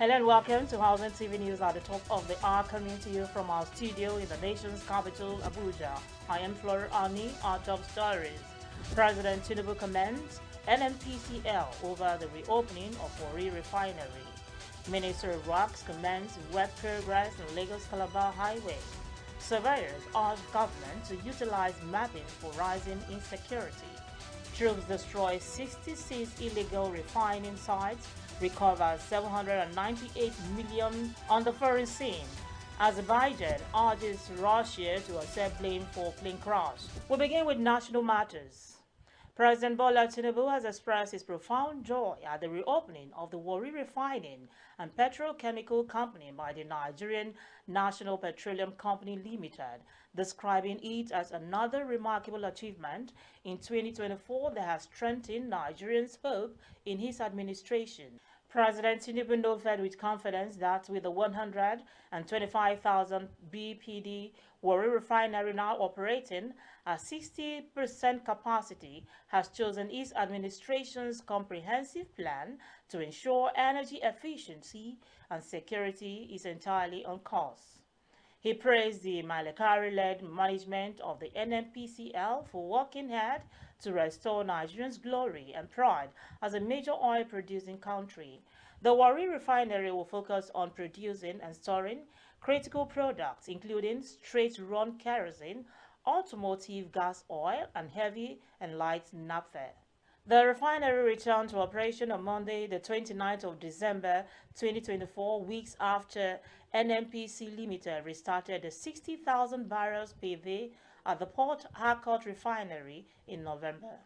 Hello and welcome to Housing TV News at the top of the hour, coming to you from our studio in the nation's capital, Abuja. I am Flora Ani, our top stories. President Tinubu commends NNPCL over the reopening of Warri Refinery. Minister of Works commends work progress in Lagos Calabar Highway. Surveyors urge government to utilize mapping for rising insecurity. Troops destroy 66 illegal refining sites, recover 798 million on the foreign scene. Azerbaijan urges Russia to accept blame for plane crash. We begin with national matters. President Bola Tinubu has expressed his profound joy at the reopening of the Warri Refining and Petrochemical Company by the Nigerian National Petroleum Company Limited, describing it as another remarkable achievement in 2024 that has strengthened Nigerians' hope in his administration. President Tinubu noted with confidence that with the 125,000 BPD Warri Refinery now operating at 60% capacity, has chosen his administration's comprehensive plan to ensure energy efficiency and security is entirely on course. He praised the Malekari-led management of the NNPCL for working hard to restore Nigerians' glory and pride as a major oil-producing country. The Warri Refinery will focus on producing and storing critical products, including straight-run kerosene, automotive gas oil, and heavy and light naphtha. The refinery returned to operation on Monday, the 29th of December 2024, weeks after NNPC Limited restarted the 60,000 barrels per day at the Port Harcourt refinery in November.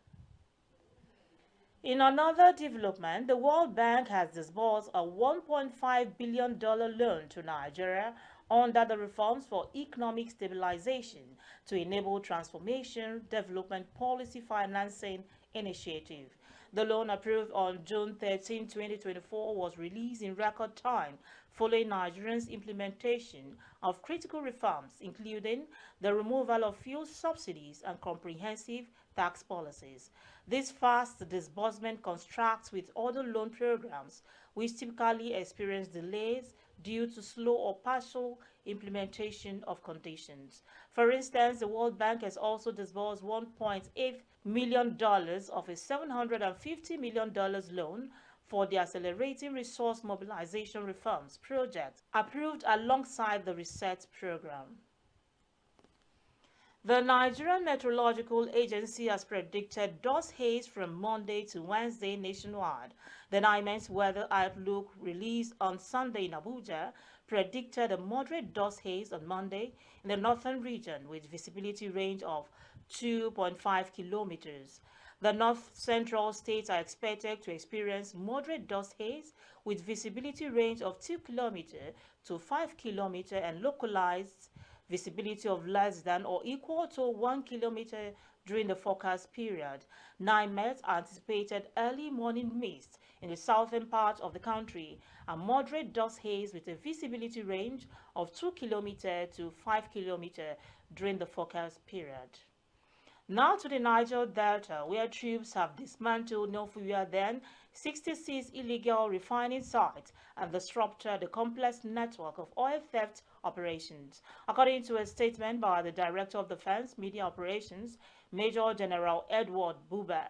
In another development, the World Bank has disbursed a $1.5 billion loan to Nigeria under the Reforms for Economic Stabilization to enable transformation development policy financing initiative. The loan, approved on June 13, 2024, was released in record time following Nigeria's implementation of critical reforms, including the removal of fuel subsidies and comprehensive tax policies. This fast disbursement contrasts with other loan programs, which typically experience delays due to slow or partial implementation of conditions. For instance, the World Bank has also disbursed $1.8 million of a $750 million loan for the Accelerating Resource Mobilization Reforms project, approved alongside the RESET program. The Nigerian Meteorological Agency has predicted dust haze from Monday to Wednesday nationwide. The NIMET weather outlook released on Sunday in Abuja predicted a moderate dust haze on Monday in the northern region with visibility range of 2.5 kilometers. The north-central states are expected to experience moderate dust haze with visibility range of 2 km to 5 km and localized visibility of less than or equal to 1 kilometer during the forecast period. NIMET anticipated early morning mist in the southern part of the country and moderate dust haze with a visibility range of 2 km to 5 km during the forecast period. Now to the Niger Delta, where troops have dismantled no fewer than 66 illegal refining sites and disrupted the complex network of oil theft operations. According to a statement by the Director of Defense Media Operations, Major General Edward Buba,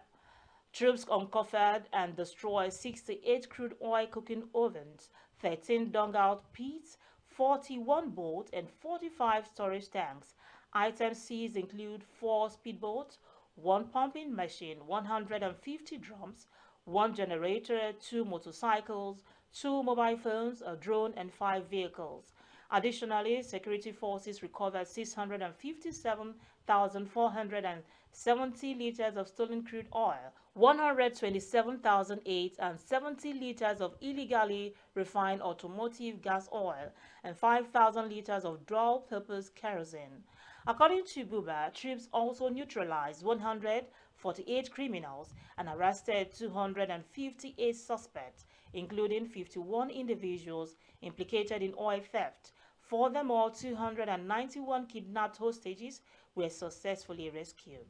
troops uncovered and destroyed 68 crude oil cooking ovens, 13 dug-out pits, 41 boats, and 45 storage tanks. Items seized include 4 speedboats, 1 pumping machine, 150 drums, 1 generator, 2 motorcycles, 2 mobile phones, a drone, and 5 vehicles. Additionally, security forces recovered 657,470 liters of stolen crude oil, 127,008 liters of illegally refined automotive gas oil, and 5,000 liters of dual-purpose kerosene. According to Buba, troops also neutralized 148 criminals and arrested 258 suspects, including 51 individuals implicated in oil theft. Furthermore, 291 kidnapped hostages were successfully rescued.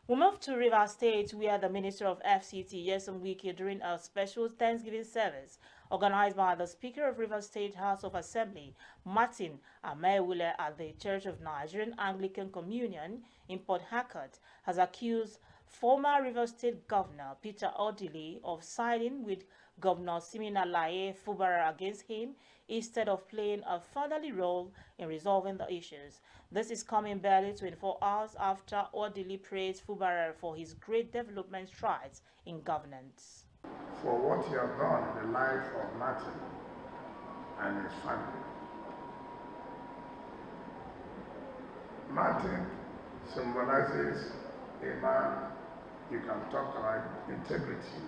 We move to Rivers State, where the Minister of FCT, Nyesom Wike, during a special Thanksgiving service organized by the Speaker of Rivers State House of Assembly, Martin Amaewule, at the Church of Nigerian Anglican Communion in Port Harcourt, has accused former Rivers State Governor Peter Odili of siding with Governor Siminalayi Fubara against him instead of playing a fatherly role in resolving the issues. This is coming barely 24 hours after Odili praised Fubara for his great development strides in governance. For what he has done in the life of Martin and his family. Martin symbolizes a man you can talk about integrity.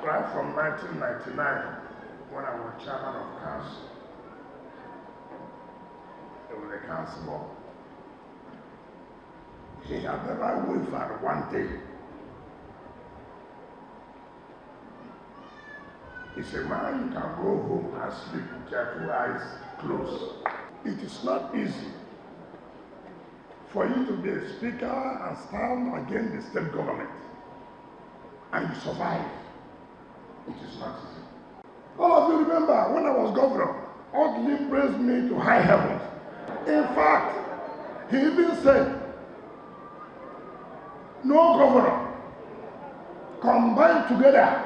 Right from 1999, when I was chairman of council, there was a councillor. He had never wavered one day. He's a man you can go home and sleep with your two eyes closed. It is not easy for you to be a speaker and stand against the state government and you survive. It is not easy. All of you remember when I was governor, Odili praised me to high heavens. In fact, he even said, no governor combined together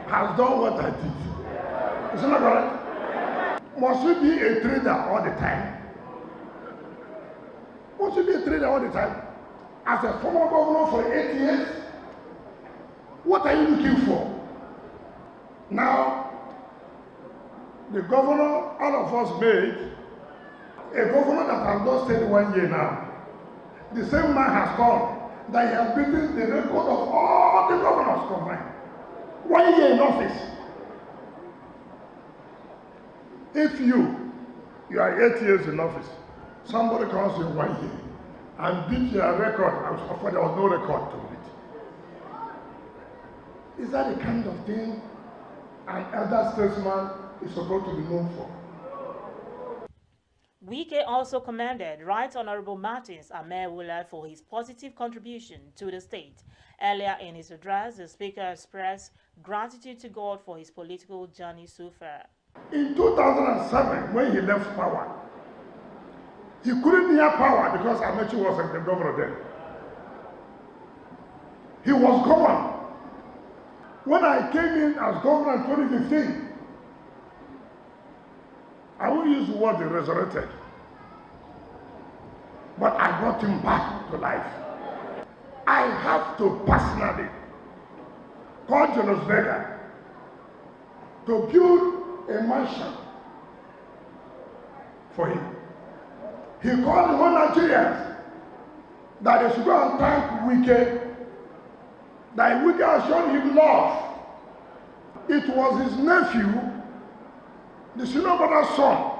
has done what I did. Is that not correct? Must we be a trader all the time? Must we be a trader all the time? As a former governor for 8 years, what are you looking for? Now, the governor all of us made, a governor that has not stayed 1 year now, the same man has come that he has beaten the record of all the governors combined. 1 year in office. If you are 8 years in office, somebody comes in 1 year and beat your record, of course there was no record to beat. Is that the kind of thing an elder statesman is supposed to be known for? Wike also commended Right Honorable Martins Amaewule for his positive contribution to the state. Earlier in his address, the speaker expressed gratitude to God for his political journey so far. In 2007, when he left power, he couldn't hear power because Amechi was the governor then. He was gone. When I came in as governor in 2015, I won't use the word resurrected, but I brought him back to life. I have to personally call Jonas Vega to build a mansion for him. He called the whole Nigerians that they should go and thank Wike, that Wike has shown him love. It was his nephew, the senior brother's son,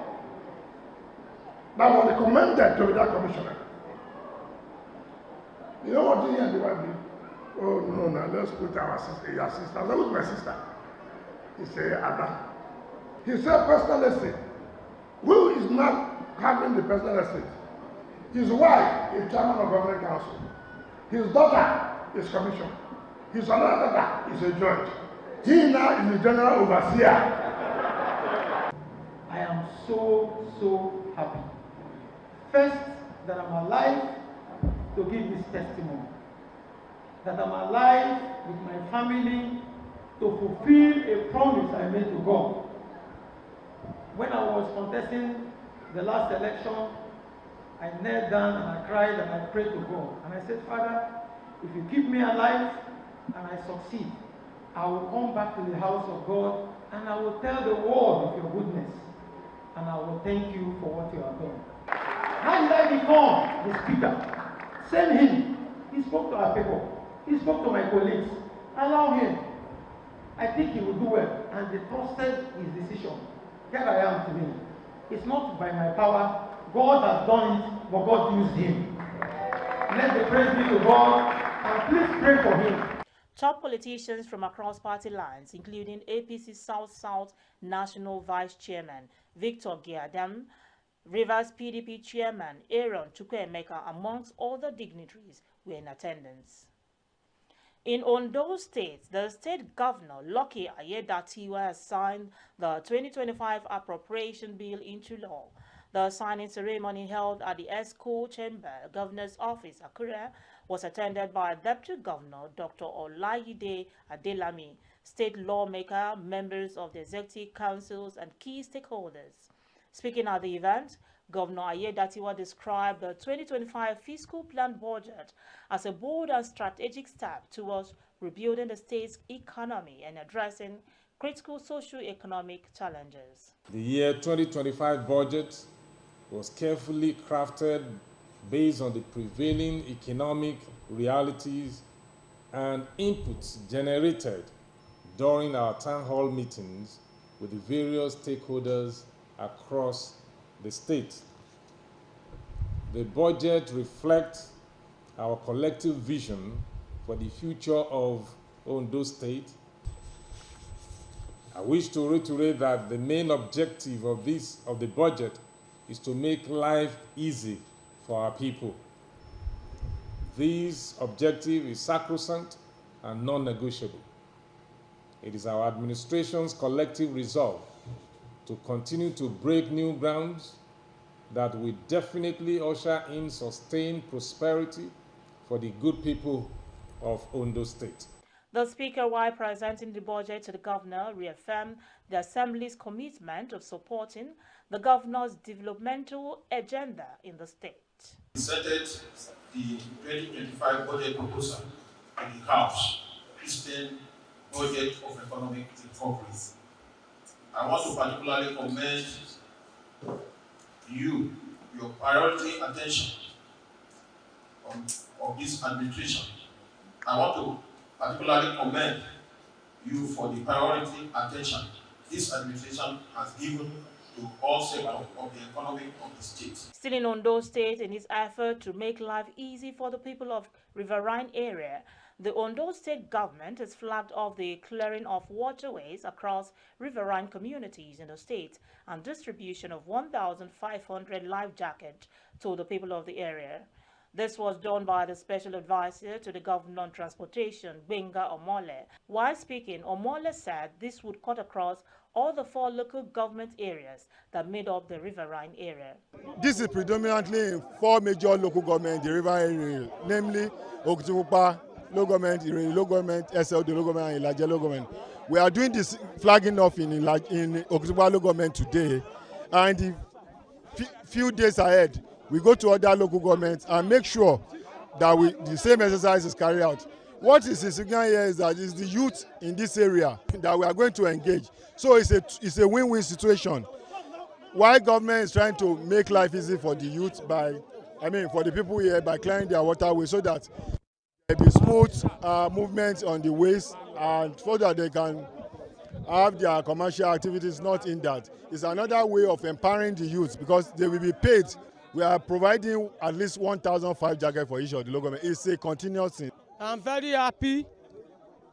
that was recommended to be that commissioner. You know what he and the wife did? Oh no, let's put our sister, your sister. I said, who's my sister? He said, Ada. He said, personal estate. Who is not having the personal estate? His wife is chairman of government council. His daughter is commissioner. His another daughter is a judge. He now is the general overseer. I am so happy. First, that I'm alive to give this testimony. That I'm alive with my family to fulfill a promise I made to God. When I was contesting the last election, I knelt down and I cried and I prayed to God. And I said, Father, if you keep me alive and I succeed, I will come back to the house of God and I will tell the world of your goodness. And I will thank you for what you have done. How did I become the speaker? Send him. He spoke to our people. He spoke to my colleagues. Allow him. I think he will do well. And they trusted his decision. Here I am today. It's not by my power. God has done it, but God used him. Let the praise be to God. And please pray for him. Top politicians from across party lines, including APC South-South National Vice Chairman Victor Giadam, Rivers PDP chairman Aaron Chukwuemeka, amongst other dignitaries, were in attendance. In Ondo State, the state governor, Lucky Ayedatiwa, has signed the 2025 appropriation bill into law. The signing ceremony held at the ESCO Chamber Governor's Office, Akure, was attended by Deputy Governor Dr. Olayide Adelami, state lawmaker, members of the executive councils, and key stakeholders. Speaking at the event, Governor Ayedatiwa described the 2025 fiscal plan budget as a bold and strategic step towards rebuilding the state's economy and addressing critical socio-economic challenges. The year 2025 budget was carefully crafted based on the prevailing economic realities and inputs generated during our town hall meetings with the various stakeholders across the state. The budget reflects our collective vision for the future of Ondo State. I wish to reiterate that the main objective of the budget is to make life easy for our people. This objective is sacrosanct and non-negotiable. It is our administration's collective resolve to continue to break new grounds that will definitely usher in sustained prosperity for the good people of Ondo State. The Speaker, while presenting the budget to the Governor, reaffirmed the Assembly's commitment of supporting the Governor's developmental agenda in the state. Presented the 2025 budget proposal to the House, Christian budget of economic recovery. I want to particularly commend your priority attention of this administration. I want to particularly commend you for the priority attention this administration has given to all sectors of the economy of the state. Still in Ondo State, in its effort to make life easy for the people of riverine area, the Ondo State government has flagged off the clearing of waterways across riverine communities in the state and distribution of 1,500 life jackets to the people of the area. This was done by the Special Advisor to the Governor on Transportation, Gbenga Omole. While speaking, Omole said this would cut across all the 4 local government areas that made up the riverine area. This is predominantly in 4 major local governments, the riverine area, namely Okitipupa local government, Irin local government, SLD local government, and Ilaje local government. We are doing this flagging off in Okitipupa local government today, and in few days ahead, we go to other local governments and make sure that the same exercise is carried out. What is significant here is that it's the youth in this area that we are going to engage. So it's a win-win situation. While government is trying to make life easy for the youth for the people here by clearing their waterways so that there be smooth movement on the ways and so that they can have their commercial activities not hindered. It's another way of empowering the youth because they will be paid. We are providing at least 1,005 jackets for each of the local government. It's a continuous thing. I'm very happy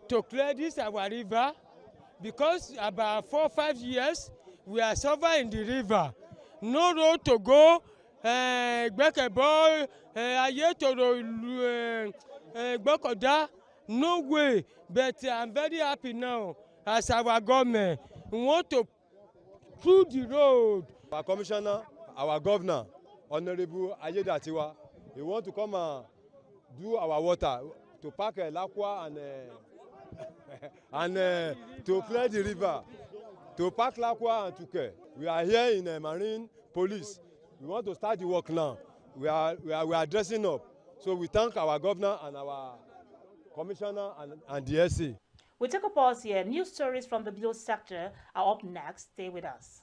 to clear this our river because about 4 or 5 years we are suffering in the river. No road to go, no way. But I'm very happy now as our government we want to through the road. Our commissioner, our governor, Honorable Ayedatiwa, he want to come and do our water to pack Lakwa and to clear the river, to pack Lakwa and Tuke. We are here in Marine Police. We want to start the work now. We are dressing up. So we thank our governor and our commissioner and the SC. We take a pause here. News stories from the Blue sector are up next. Stay with us.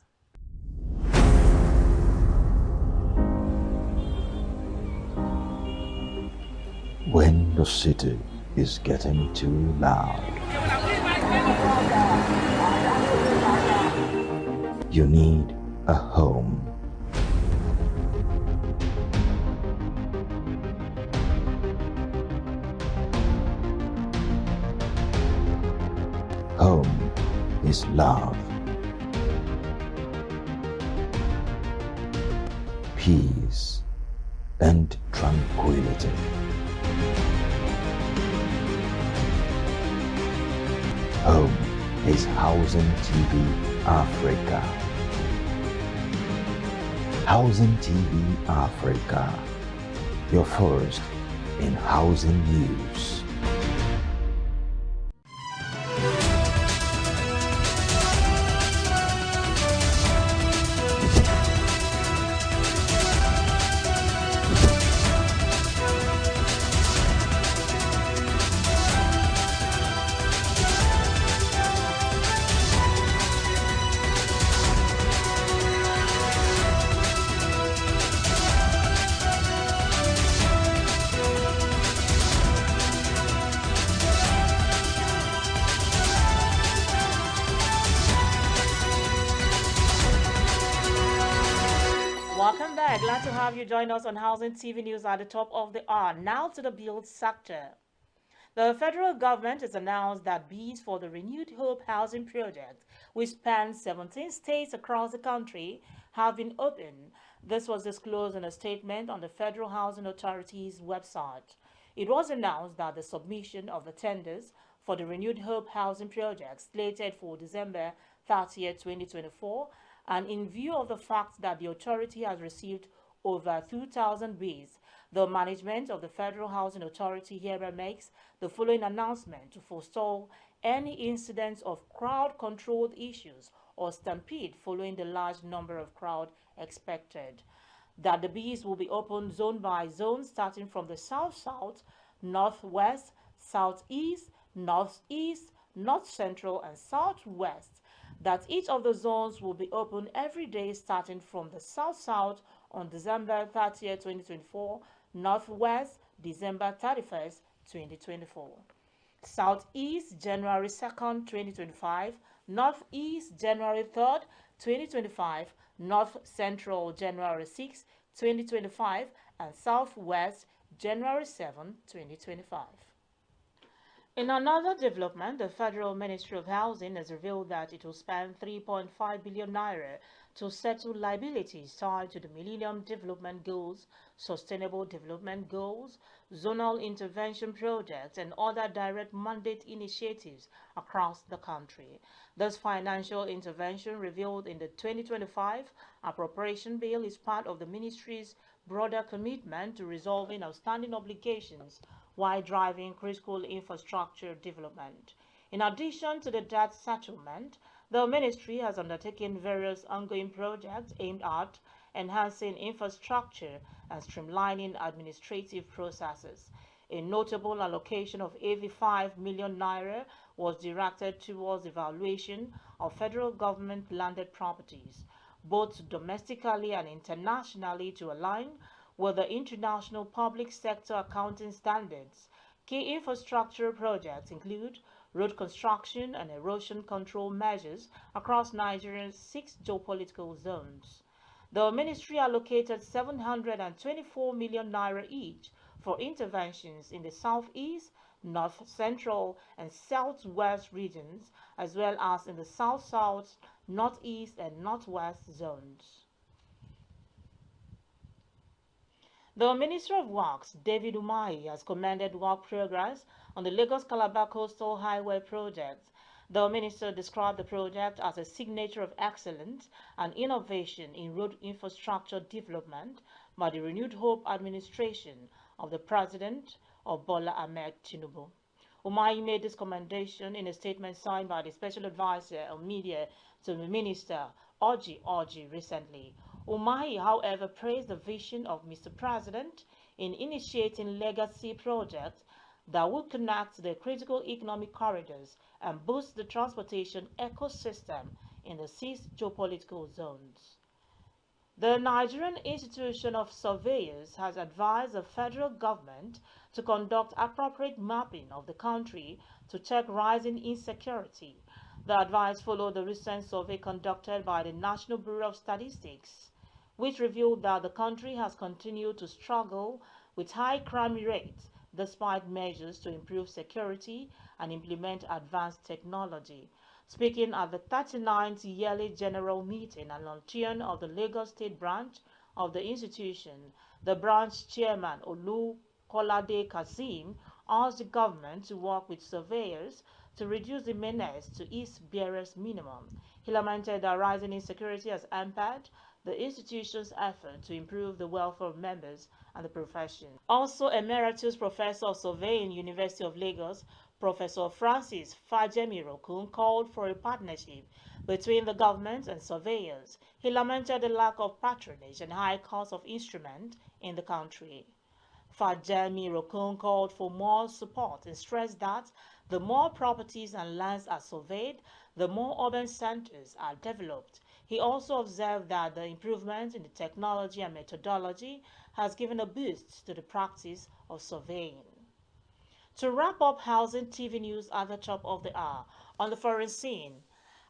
When the city is getting too loud, you need a home. Home is love. peace and tranquility. Home is Housing TV Africa. Housing TV Africa, your first in housing news. Welcome back. Glad to have you join us on Housing TV News at the top of the hour. Now to the build sector. The federal government has announced that bids for the Renewed Hope housing project, which spans 17 states across the country, have been opened. This was disclosed in a statement on the Federal Housing Authority's website. It was announced that the submission of the tenders for the Renewed Hope housing project, slated for December 30, 2024, and in view of the fact that the authority has received over 2,000 bids, the management of the Federal Housing Authority hereby makes the following announcement to forestall any incidents of crowd-controlled issues or stampede following the large number of crowd expected. That the bids will be opened zone by zone, starting from the south-south, northwest, southeast, northeast, north-central, and southwest. That each of the zones will be open every day starting from the south-south on December 30, 2024, northwest, December 31st, 2024. Southeast, January 2nd, 2025, northeast, January 3rd, 2025, north central, January 6th, 2025, and southwest, January 7, 2025. In another development, the Federal Ministry of Housing has revealed that it will spend 3.5 billion naira to settle liabilities tied to the Millennium Development Goals, Sustainable Development Goals, zonal intervention projects, and other direct mandate initiatives across the country. This financial intervention, revealed in the 2025 Appropriation Bill, is part of the ministry's broader commitment to resolving outstanding obligations while driving critical infrastructure development. In addition to the debt settlement, the ministry has undertaken various ongoing projects aimed at enhancing infrastructure and streamlining administrative processes. A notable allocation of 85 million naira was directed towards evaluation of federal government landed properties, both domestically and internationally, to align with the international public sector accounting standards. Key infrastructure projects include road construction and erosion control measures across Nigeria's 6 geopolitical zones. The ministry allocated 724 million naira each for interventions in the southeast, north central, and southwest regions, as well as in the south-south, northeast, and northwest zones. The Minister of Works, David Umahi, has commended work progress on the Lagos-Calabar Coastal Highway project. The minister described the project as a signature of excellence and innovation in road infrastructure development by the Renewed Hope administration of the President of Bola Ahmed Tinubu. Umahi made this commendation in a statement signed by the Special Advisor on Media to the Minister, Orji recently. Umahi, however, praised the vision of Mr. President in initiating legacy projects that will connect the critical economic corridors and boost the transportation ecosystem in the 6 geopolitical zones. The Nigerian Institution of Surveyors has advised the federal government to conduct appropriate mapping of the country to check rising insecurity. The advice followed the recent survey conducted by the National Bureau of Statistics, which revealed that the country has continued to struggle with high crime rates despite measures to improve security and implement advanced technology. Speaking at the 39th Yearly General Meeting and Luncheon of the Lagos State Branch of the institution, the branch chairman Olukolade Kazeem asked the government to work with surveyors to reduce the menace to its barest minimum. He lamented that rising insecurity has hampered the institution's effort to improve the welfare of members and the profession. Also, Emeritus Professor of Surveying, University of Lagos, Professor Francis Fajemirokun, called for a partnership between the government and surveyors. He lamented the lack of patronage and high cost of instruments in the country. Fajemirokun called for more support and stressed that the more properties and lands are surveyed, the more urban centers are developed. He also observed that the improvement in the technology and methodology has given a boost to the practice of surveying. To wrap up Housing TV news at the top of the hour, on the foreign scene,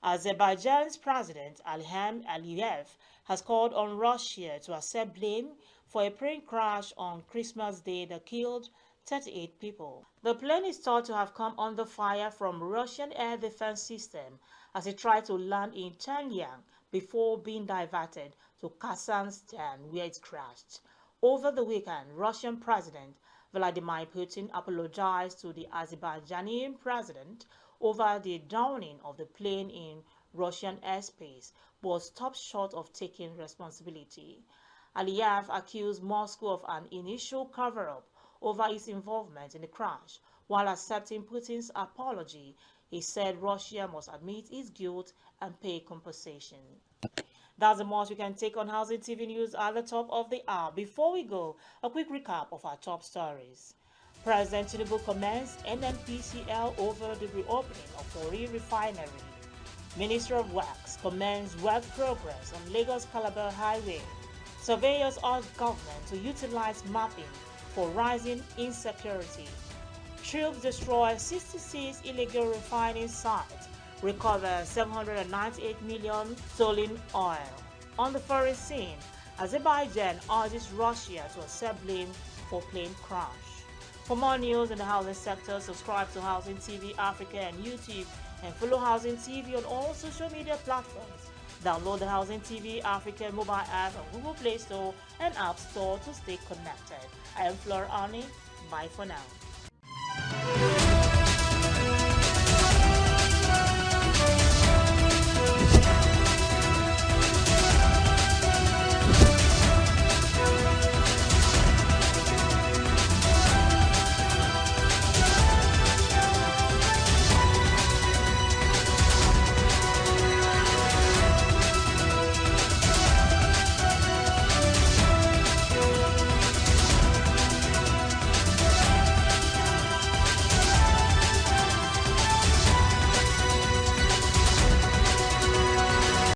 Azerbaijan's President Ilham Aliyev has called on Russia to accept blame for a plane crash on Christmas Day that killed 38 people. The plane is thought to have come under fire from Russian air defense system as it tried to land in Shenyang before being diverted to Kazakhstan, where it crashed. Over the weekend, Russian President Vladimir Putin apologized to the Azerbaijani president over the downing of the plane in Russian airspace, but stopped short of taking responsibility. Aliyev accused Moscow of an initial cover-up over its involvement in the crash. While accepting Putin's apology, he said Russia must admit its guilt and pay compensation. That's the most we can take on Housing TV News at the top of the hour. Before we go, a quick recap of our top stories. President Tinubu commends NNPCL over the reopening of Warri Refinery. Minister of Works commends work progress on Lagos-Calabar Highway. Surveyors urge government to utilize mapping for rising insecurity. Troops destroy 66 illegal refining sites, recover 798 million stolen oil. On the foreign scene, Azerbaijan urges Russia to accept blame for plane crash. For more news in the housing sector, subscribe to Housing TV Africa and YouTube, and follow Housing TV on all social media platforms. Download the Housing TV Africa mobile app on Google Play Store and App Store to stay connected. I am Flora Ani. Bye for now.